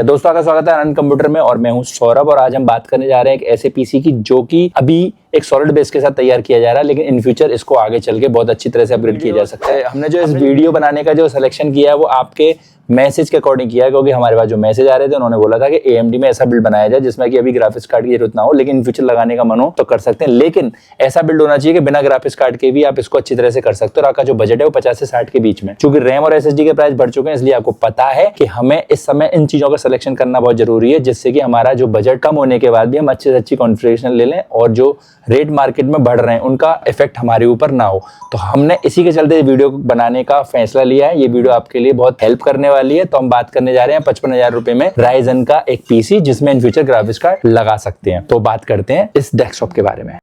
दोस्तों आपका स्वागत है आनंद कंप्यूटर में और मैं हूं सौरभ और आज हम बात करने जा रहे हैं एक ऐसे पीसी की जो कि अभी एक सॉलिड बेस के साथ तैयार किया जा रहा है, लेकिन इन फ्यूचर इसको आगे चल के बहुत अच्छी तरह से अपग्रेड किया जा सकता है। हमने जो इस वीडियो बनाने का जो सिलेक्शन किया है वो आपके मैसेज के अकॉर्डिंग किया है, क्योंकि हमारे पास जो मैसेज आ रहे थे उन्होंने बोला था कि AMD में ऐसा बिल्ड बनाया जाए जिसमें कि अभी ग्राफिक्स कार्ड की जरूरत ना हो, लेकिन इन फ्यूचर लगाने का मन हो तो कर सकते हैं। लेकिन ऐसा बिल्ड होना चाहिए कि बिना ग्राफिक्स कार्ड के भी आप इसको अच्छी तरह से कर सकते हो। और आपका जो बजट है वो 50 से 60 के बीच में, क्योंकि रैम और SSD के प्राइस बढ़ चुके हैं, इसलिए आपको पता है कि हमें इस समय इन चीजों का सिलेक्शन करना बहुत जरूरी है, जिससे कि हमारा जो बजट कम होने के बाद भी हम अच्छे से अच्छी कॉन्फ़िगरेशन ले लें और जो रेट मार्केट में बढ़ रहे हैं उनका इफेक्ट हमारे ऊपर ना हो। तो हमने इसी के चलते वीडियो बनाने का फैसला लिया है। ये वीडियो आपके लिए बहुत हेल्प करने वाली है। तो हम बात करने जा रहे हैं 55,000 रुपए में राइजन का एक पीसी जिसमें इन फ्यूचर ग्राफिक्स कार्ड लगा सकते हैं। तो बात करते हैं इस डेस्कटॉप के बारे में।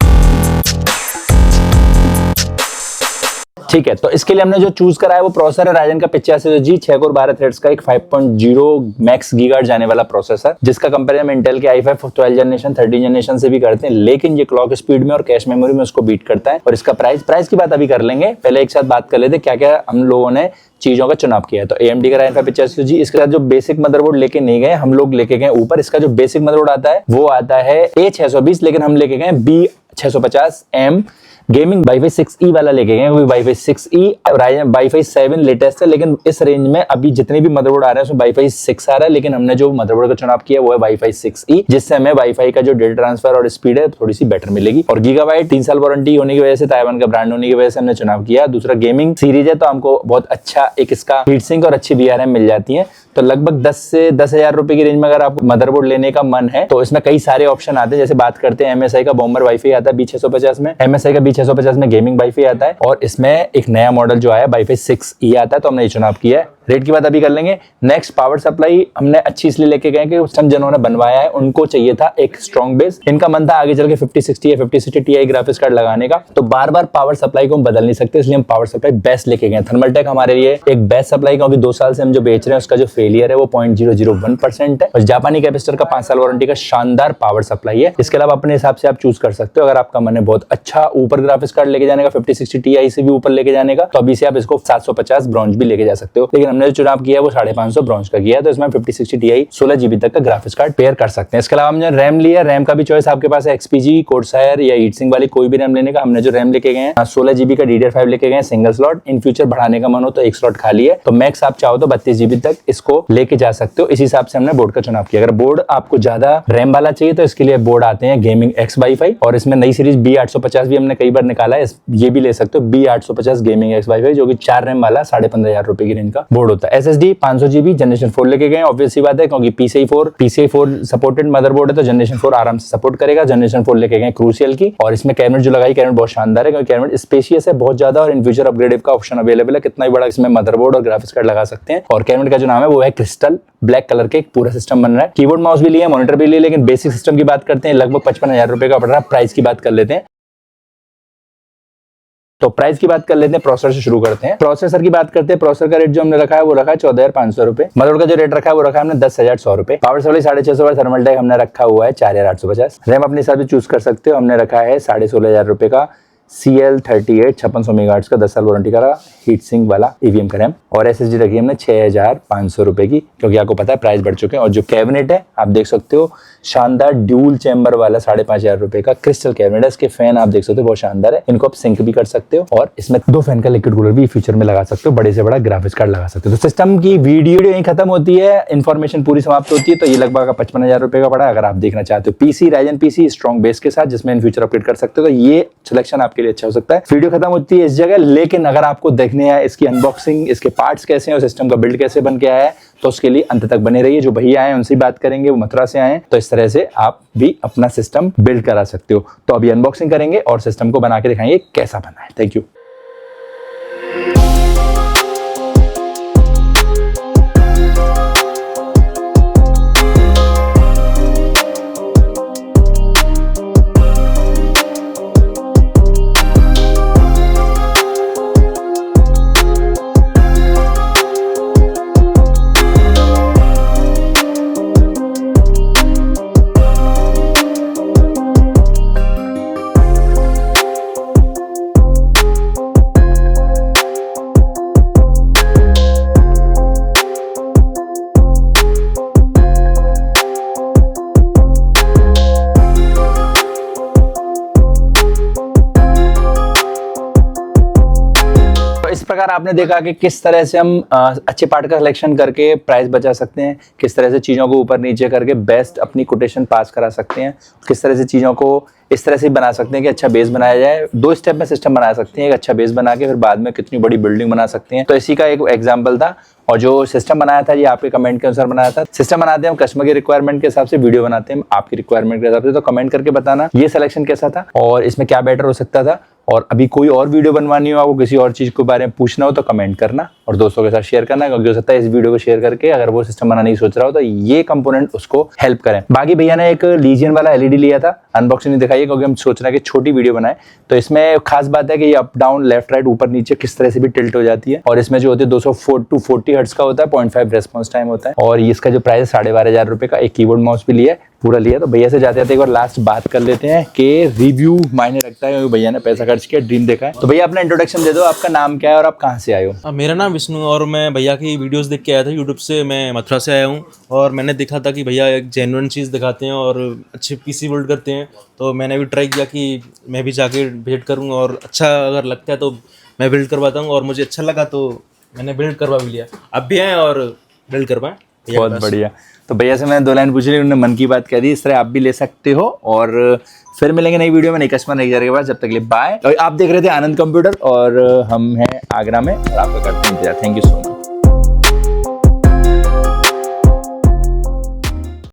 ठीक है, तो इसके लिए हमने जो चूज करा है वो प्रोसेसर है राइजन का 8500G 6 कोर 12 थ्रेड्स का एक 5.0 मैक्स गीगाहर्ट्ज जाने वाला प्रोसेसर, जिसका कंपेरिजन इंटेल के i5 12 जनरेशन 13 जनरेशन से भी करते हैं, लेकिन ये क्लॉक स्पीड में और कैश मेमोरी में उसको बीट करता है। और इसका प्राइस की बात अभी कर लेंगे, पहले एक साथ बात कर लेते हैं क्या क्या हम लोगों ने चीजों का चुनाव किया है। तो AMD का Ryzen 8500G, इसके साथ जो बेसिक मदरबोर्ड लेके नहीं गए, हम लोग लेके गए ऊपर। इसका जो बेसिक मदरबोर्ड आता है वो आता है A620, लेकिन हम लेके गए B650M गेमिंग वाईफाई 6E वाला लेके गए, क्योंकि वाईफाई 6E वाईफाई 7 लेटेस्ट है, लेकिन इस रेंज में अभी जितने भी मदरबोर्ड आ रहे हैं उसमें वाईफाई 6 आ रहा है, लेकिन हमने जो मदरबोर्ड का चुनाव किया वो है वाईफाई 6E, जिससे हमें वाईफाई का जो डेटा ट्रांसफर और स्पीड है थोड़ी सी बेटर मिलेगी। और गीगाबाइट 3 साल वारंटी होने की वजह से, ताइवान का ब्रांड होने की वजह से हमने चुनाव किया। दूसरा गेमिंग सीरीज है तो हमको बहुत अच्छा एक इसका हीट सिंक और अच्छी VRM मिल जाती है। तो लगभग 10 से 10,000 रुपए की रेंज में अगर आप मदरबोर्ड लेने का मन है तो इसमें कई सारे ऑप्शन आते हैं। जैसे बात करते हैं MSI का बॉम्बर वाईफाई आता है B650 में, MSI का B650 में गेमिंग वाईफाई आता है, और इसमें एक नया मॉडल जो आया वाईफाई 6E आता है, तो हमने ये चुनाव किया है। रेट की बात अभी कर लेंगे। नेक्स्ट पावर सप्लाई हमने अच्छी इसलिए लेके गए कि उस टाइम जिन्होंने बनवाया है उनको चाहिए था एक स्ट्रॉन्ग बेस। इनका मन था आगे चल के 5060 या 5060 Ti ग्राफिक्स कार्ड लगाने का, तो बार बार पावर सप्लाई को हम बदल नहीं सकते, इसलिए हम पावर सप्लाई बेस्ट लेके गए। थर्मलटेक हमारे लिए एक बेस्ट सप्लाई, क्योंकि 2 साल से हम जो बेच रहे हैं उसका जो फेलियर है वो 0.001% है, और जापानी कैपेसिटर का 5 साल वारंटी का शानदार पावर सप्लाई है। इसके अलावा अपने हिसाब से आप चूज कर सकते हो। अगर आपका मन है बहुत अच्छा ऊपर ग्राफिक्स कार्ड लेके जाने का, 5060 Ti से भी ऊपर लेके जाने का, तो अभी से आप इसको 750 ब्रॉन्ज भी लेके जा सकते हो। लेकिन हमने जो चुनाव किया वो 550 ब्रॉन्ज का किया, तो इसमें 5060 Ti 16 GB तक का ग्राफिक्स कार्ड पेयर कर सकते हैं। इसके अलावा हमने रैम लिया, रैम का भी चॉइस आपके पास है, XPG, कोर्सायर या हीटसिंक वाली कोई भी रैम लेने का। हमने जो रैम लेके गए हैं 16 GB का DDR5 लेके गए सिंगल स्लॉट। इन फ्यूचर बढ़ाने का मन हो तो एक स्लॉट खाली है, तो मैक्स आप चाहो तो 32 GB तक इसको लेके जा सकते हो। इस हिसाब से हमने बोर्ड का चुनाव किया। अगर बोर्ड आपको ज्यादा रैम वाला चाहिए तो इसके लिए बोर्ड आते हैं गेमिंग X वाईफाई, और इसमें नई सीरीज B850 भी हमने कई बार निकाला है, ये भी ले सकते हो। B850 गेमिंग X वाईफाई जो कि 4 रैम वाला 15,500 रुपए की रेंज का बोर्ड होता है। SSD 500 GB जनरेशन 4 लेके गए, ऑब्वियस सी बात है, क्योंकि PCI 4 सपोर्टेड मदरबोर्ड है तो जनरेशन 4 आराम से सपोर्ट करेगा। जनरेशन 4 लेके गए क्रूसियल की, और इसमें कैबिनेट जो लगाई, कैबिनेट बहुत शानदार है, क्योंकि कैबिनेट स्पेशियस है बहुत ज्यादा, और इन फ्यूचर अपग्रेडेड का ऑप्शन अवेलेबल है। कितना ही बड़ा इसमें मदरबोर्ड और ग्राफिक्स कार्ड लगा सकते हैं। और कैबिनेट का जो नाम है वो है क्रिस्टल, ब्लैक कलर के एक पूरा सिस्टम बन रहा है। कीबोर्ड माउस भी लिया, मॉनिटर भी लिया, लेकिन बेसिक सिस्टम की बात करते हैं लगभग 55,000 रुपए का पड़ रहा है। प्राइस की बात कर लेते हैं, तो प्राइस की बात कर लेते हैं। प्रोसेसर से शुरू करते हैं। प्रोसेसर की बात करते हैं। प्रोसेसर का रेट जो हमने रखा है वो रखा है 14,500 रुपए। मदरबोर्ड का जो रेट रखा है वो रखा है हमने 10,100 रुपए। पावर सप्लाई 650 वाट, थर्मलटेक हमने रखा हुआ है 4,850। रैम अपने हिसाब से चूज कर सकते हो, हमने रखा है 16,500 रुपए का CL38 5600 मेगाहर्ट्ज का 10 साल वारंटी का हीट सिंक वाला EVM का रैम। और SSD रखी हमने 6,500 रुपए की, क्योंकि आपको पता है प्राइस बढ़ चुके हैं। और जो कैबिनेट है आप देख सकते हो, शानदार ड्यूल चैम्बर वाला 5,500 रुपए का क्रिस्टल कैबिनेट है। इसके फैन आप देख सकते हो बहुत शानदार है, इनको आप सिंक भी कर सकते हो, और इसमें 2 फैन का लिक्विड कूलर भी फ्यूचर में लगा सकते हो, बड़े से बड़ा ग्राफिक्स कार्ड लगा सकते हो। तो सिस्टम की वीडियो यहीं खत्म होती है, इन्फॉर्मेशन पूरी समाप्त होती है। तो ये लगभग 55,000 रुपए का पड़ा। अगर आप देखना चाहते हो PC, Ryzen PC strong base के साथ जिसमें इन फ्यूचर अपग्रेड कर सकते हो, तो ये सिलेक्शन आपके लिए अच्छा हो सकता है। वीडियो खत्म होती है इस जगह, लेकिन अगर आपको देखने है इसकी अनबॉक्सिंग, इसके पार्ट्स कैसे हैं और सिस्टम का बिल्ड कैसे बन के आया है, तो उसके लिए अंत तक बने रहिए। जो भैया आए उनसे बात करेंगे, वो मथुरा से आए, तो इस तरह से आप भी अपना सिस्टम बिल्ड करा सकते हो। तो अभी अनबॉक्सिंग करेंगे और सिस्टम को बना के दिखाएंगे कैसा बना है। Thank you. बार आपने देखा कि किस तरह से हम अच्छे पार्ट का सिलेक्शन करके प्राइस बचा सकते हैं, किस तरह से चीज़ों को ऊपर नीचे करके बेस्ट अपनी कोटेशन पास करा सकते हैं, किस तरह से चीज़ों को इस तरह से बना सकते हैं कि अच्छा बेस बनाया जाए। 2 स्टेप में सिस्टम बना सकते हैं, एक अच्छा बेस बना के फिर बाद में कितनी बड़ी बिल्डिंग बना सकते हैं। तो इसी का एक एग्जांपल था। और जो सिस्टम बनाया था ये आपके कमेंट के अनुसार बनाया था। सिस्टम बनाते हैं हम कस्टमर की रिक्वायरमेंट के हिसाब से, वीडियो बनाते हैं आपकी रिक्वायरमेंट के हिसाब से। तो कमेंट करके बताना ये सिलेक्शन कैसा था और इसमें क्या बेटर हो सकता था। और अभी कोई और वीडियो बनवानी हो, आपको किसी और चीज़ के बारे में पूछना हो तो कमेंट करना और दोस्तों के साथ शेयर करना, क्योंकि हो सकता है इस वीडियो को शेयर करके अगर वो सिस्टम बनाना नहीं सोच रहा हो तो ये कंपोनेंट उसको हेल्प करें। बाकी भैया ने एक लीजियन वाला एलईडी लिया था, अनबॉक्सिंग नहीं दिखाई क्योंकि हम सोच रहे हैं कि छोटी वीडियो बनाए। तो इसमें खास बात है कि ये अप डाउन लेफ्ट राइट ऊपर नीचे किस तरह से भी टिल्ट हो जाती है। और इसमें जो होते हैं 240 हर्ट्ज का होता है, 0.5 रेस्पॉन्स टाइम होता है। और इसका जो प्राइस है 12,500 रुपए का। एक कीबोर्ड माउस भी लिया है, पूरा लिया। तो भैया से जाते जाते एक बार लास्ट बात कर लेते हैं कि रिव्यू मायने रखता है, क्योंकि भैया ने पैसा खर्च किया, ड्रीम देखा है। तो भैया अपना इंट्रोडक्शन दे दो, आपका नाम क्या है और आप कहाँ से आए हो? मेरा नाम विष्णु और मैं भैया की वीडियोस देख के आया था यूट्यूब से। मैं मथुरा से आया हूँ और मैंने देखा था कि भैया एक जेन्युइन चीज़ दिखाते हैं और अच्छे पीसी बिल्ड करते हैं। तो मैंने भी ट्राई किया कि मैं भी जाके विजिट करूँ और अच्छा अगर लगता है तो मैं बिल्ड करवाता हूँ। और मुझे अच्छा लगा तो मैंने बिल्ड करवा भी लिया। अब भी आए और बिल्ड करवाएं। बहुत बढ़िया। तो भैया से मैंने 2 लाइन पूछ ली, उन्होंने मन की बात कह दी। इस तरह आप भी ले सकते हो। और फिर मिलेंगे नई वीडियो में नई कस्टमर नई के बाद। जब तक के लिए बाय। आप देख रहे थे आनंद कंप्यूटर और हम हैं आगरा में और आपका करते हैं इंतजार। Thank you so much.